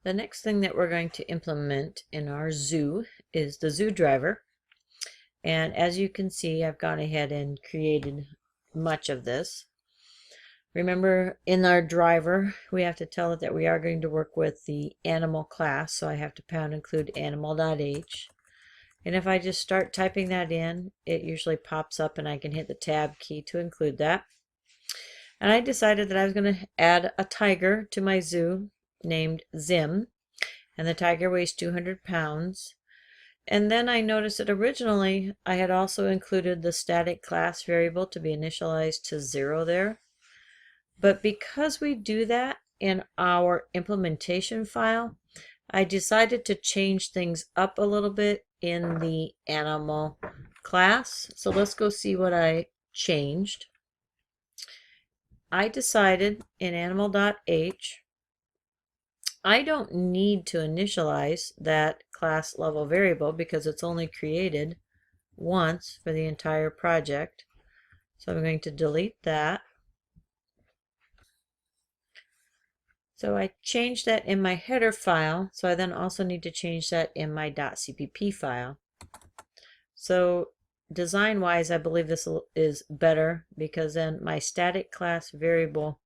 The next thing that we're going to implement in our zoo is the zoo driver. And as you can see, I've gone ahead and created much of this. Remember, in our driver, we have to tell it that we are going to work with the animal class. So I have to pound include animal.h. And if I just start typing that in, it usually pops up and I can hit the tab key to include that. And I decided that I was going to add a tiger to my zoo named Zim. And the tiger weighs 200 pounds. And then I noticed that originally I had also included the static class variable to be initialized to 0 there. But because we do that in our implementation file, I decided to change things up a little bit in the animal class. So let's go see what I changed. I decided in animal.h, I don't need to initialize that class level variable because it's only created once for the entire project. So I'm going to delete that. So I changed that in my header file, so I then also need to change that in my .cpp file. So design-wise, I believe this is better because then my static class variable,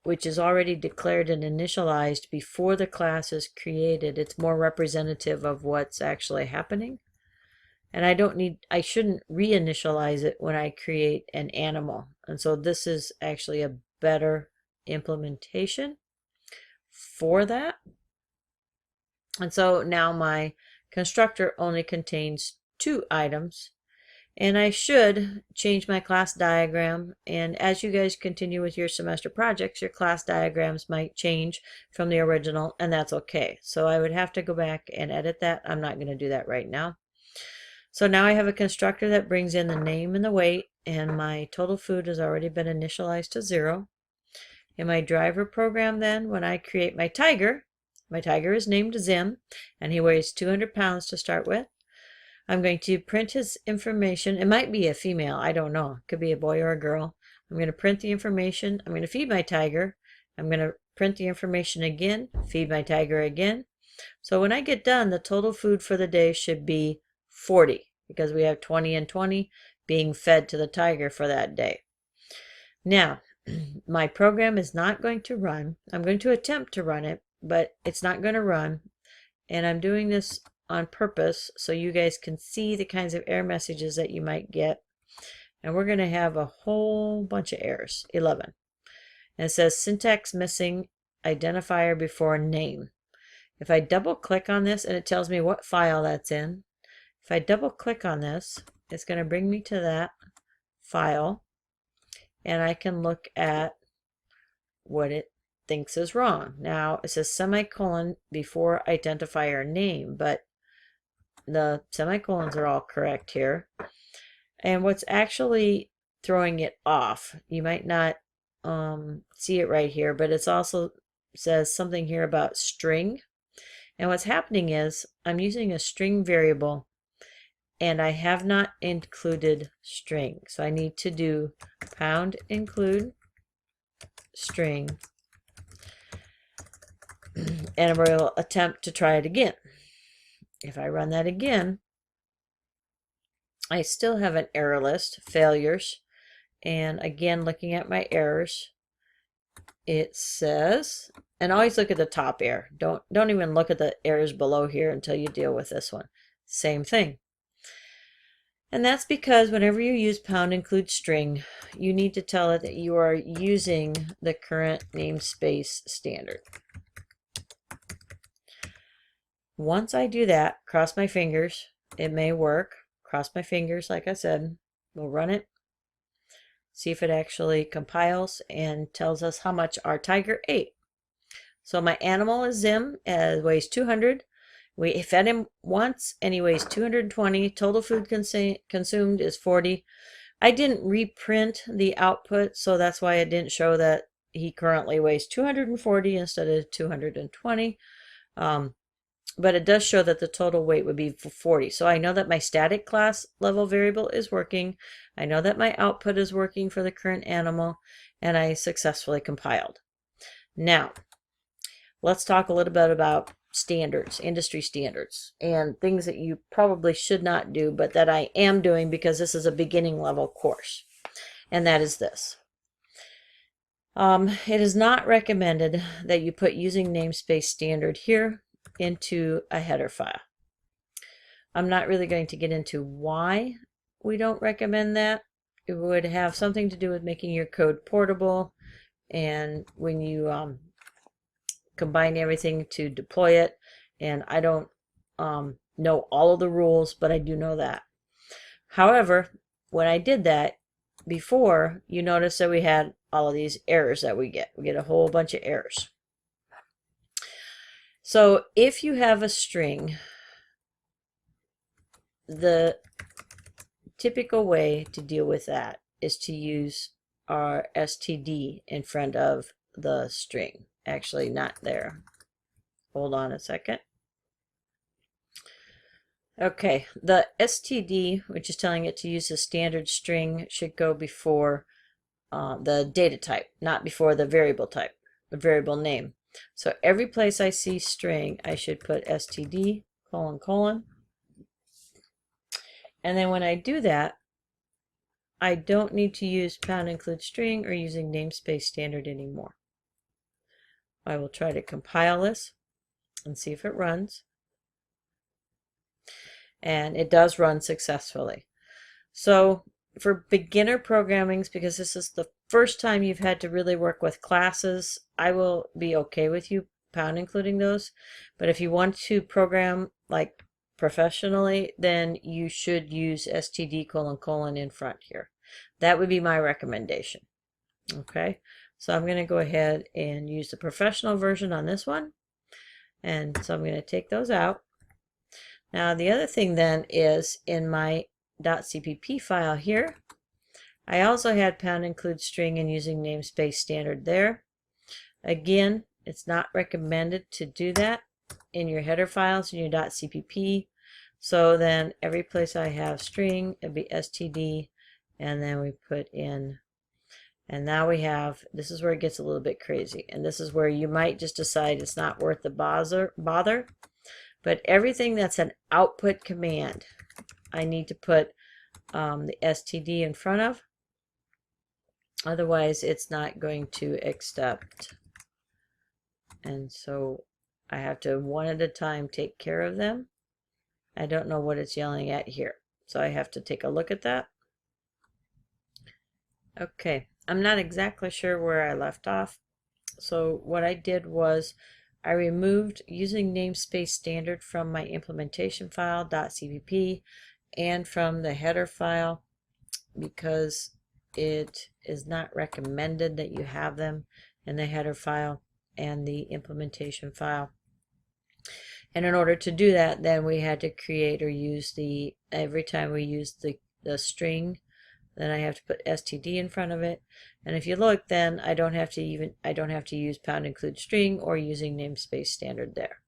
which is already declared and initialized before the class is created, it's more representative of what's actually happening. And I shouldn't reinitialize it when I create an animal. And so this is actually a better implementation for that. And so now my constructor only contains 2 items, and I should change my class diagram. And as you guys continue with your semester projects, your class diagrams might change from the original, and that's okay. So I would have to go back and edit that. I'm not going to do that right now. So now I have a constructor that brings in the name and the weight, and my total food has already been initialized to 0. In my driver program then, when I create my tiger is named Zim, and he weighs 200 pounds to start with. I'm going to print his information. It might be a female, I don't know. It could be a boy or a girl. I'm going to print the information. I'm going to feed my tiger. I'm going to print the information again, feed my tiger again. So when I get done, the total food for the day should be 40, because we have 20 and 20 being fed to the tiger for that day. Now, my program is not going to run. I'm going to attempt to run it, but it's not going to run. And I'm doing this on purpose so you guys can see the kinds of error messages that you might get. And we're going to have a whole bunch of errors, 11. And it says syntax missing, identifier before name. If I double click on this, and it tells me what file that's in. If I double click on this, it's going to bring me to that file. And I can look at what it thinks is wrong. Now, it says semicolon before identifier name, but the semicolons are all correct here. And what's actually throwing it off, you might not see it right here, but it's also says something here about string. And what's happening is I'm using a string variable, and I have not included string. So I need to do pound include string, and we'll attempt to try it again. If I run that again, I still have an error list, failures. And again, looking at my errors, it says, and always look at the top error. Don't even look at the errors below here until you deal with this one. Same thing. And that's because whenever you use pound include string, you need to tell it that you are using the current namespace standard. Once I do that, cross my fingers, it may work. Cross my fingers, like I said. We'll run it. See if it actually compiles and tells us how much our tiger ate. So my animal is Zim, weighs 200. We fed him once and he weighs 220. Total food consumed is 40. I didn't reprint the output, so that's why it didn't show that he currently weighs 240 instead of 220. But it does show that the total weight would be 40. So I know that my static class level variable is working. I know that my output is working for the current animal, and I successfully compiled. Now, let's talk a little bit about standards, industry standards, and things that you probably should not do, but that I am doing because this is a beginning level course. And that is this. It is not recommended that you put using namespace standard here into a header file. I'm not really going to get into why we don't recommend that. It would have something to do with making your code portable, and when you combine everything to deploy it. And I don't know all of the rules, but I do know that. However, when I did that before, you notice that we had all of these errors that we get. We get a whole bunch of errors. So if you have a string, the typical way to deal with that is to use our std in front of the string. Actually, not there. Hold on a second. Okay, the std, which is telling it to use the standard string, should go before the data type, not before the variable type, the variable name. So every place I see string, I should put std : and then when I do that, I don't need to use #include string or using namespace standard anymore. I will try to compile this and see if it runs. And it does run successfully. So for beginner programming, because this is the first time you've had to really work with classes, I will be okay with you #including those. But if you want to program like professionally, then you should use std : in front here. That would be my recommendation. Okay, so I'm going to go ahead and use the professional version on this one. And so I'm going to take those out. Now the other thing then is in my .cpp file here, I also had #include string and using namespace standard there. Again, it's not recommended to do that in your header files in your .cpp. So then every place I have string, it'd be std, and then we put in, and now we have, this is where it gets a little bit crazy, and this is where you might just decide it's not worth the bother. But everything that's an output command, I need to put the std in front of. Otherwise, it's not going to accept. And so I have to one at a time take care of them. I don't know what it's yelling at here. So I have to take a look at that. Okay, I'm not exactly sure where I left off. So what I did was I removed using namespace standard from my implementation file .cpp and from the header file because it is not recommended that you have them in the header file and the implementation file. And in order to do that, then we had to create or use the, every time we use the string, then I have to put std in front of it. And if you look, then I don't have to use #include string or using namespace standard there.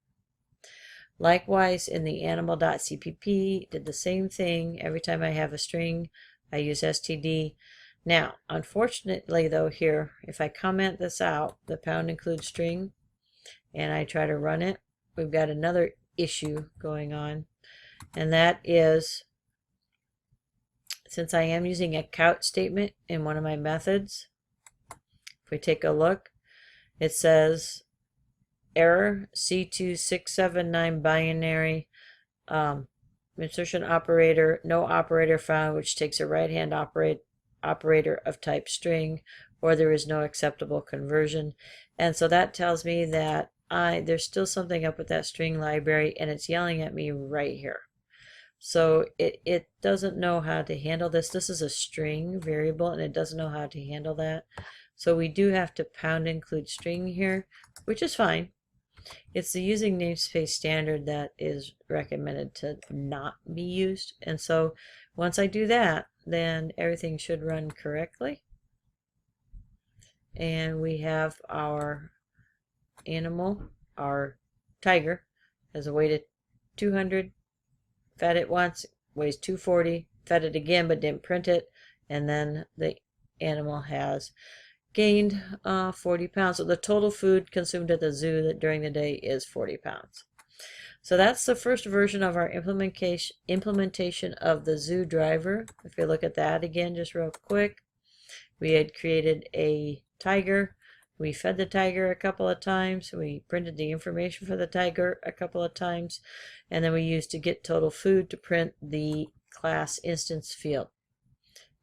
Likewise, in the animal.cpp, did the same thing. Every time I have a string, I use std. Now, unfortunately though, here, if I comment this out, the #include string, and I try to run it, we've got another issue going on, and that is, since I am using a count statement in one of my methods, if we take a look, it says error C2679 binary insertion operator, no operator found which takes a right-hand operator of type string, or there is no acceptable conversion. And so that tells me that there's still something up with that string library, and it's yelling at me right here. So it doesn't know how to handle this. This is a string variable, and it doesn't know how to handle that. So we do have to #include string here, which is fine. It's the using namespace standard that is recommended to not be used. And so once I do that, then everything should run correctly. And we have our animal, our tiger, has a weight of 200, fed it once, weighs 240, fed it again but didn't print it, and then the animal has gained 40 pounds. So the total food consumed at the zoo during the day is 40 pounds. So that's the first version of our implementation of the zoo driver. If you look at that again, just real quick, we had created a tiger. We fed the tiger a couple of times. We printed the information for the tiger a couple of times. And then we used to get total food to print the class instance field.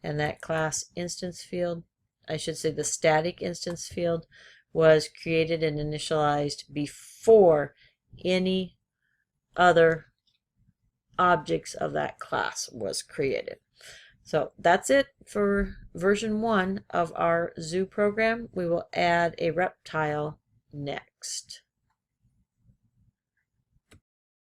And that class instance field, I should say the static instance field, was created and initialized before any other objects of that class was created. So that's it for version 1 of our zoo program. We will add a reptile next.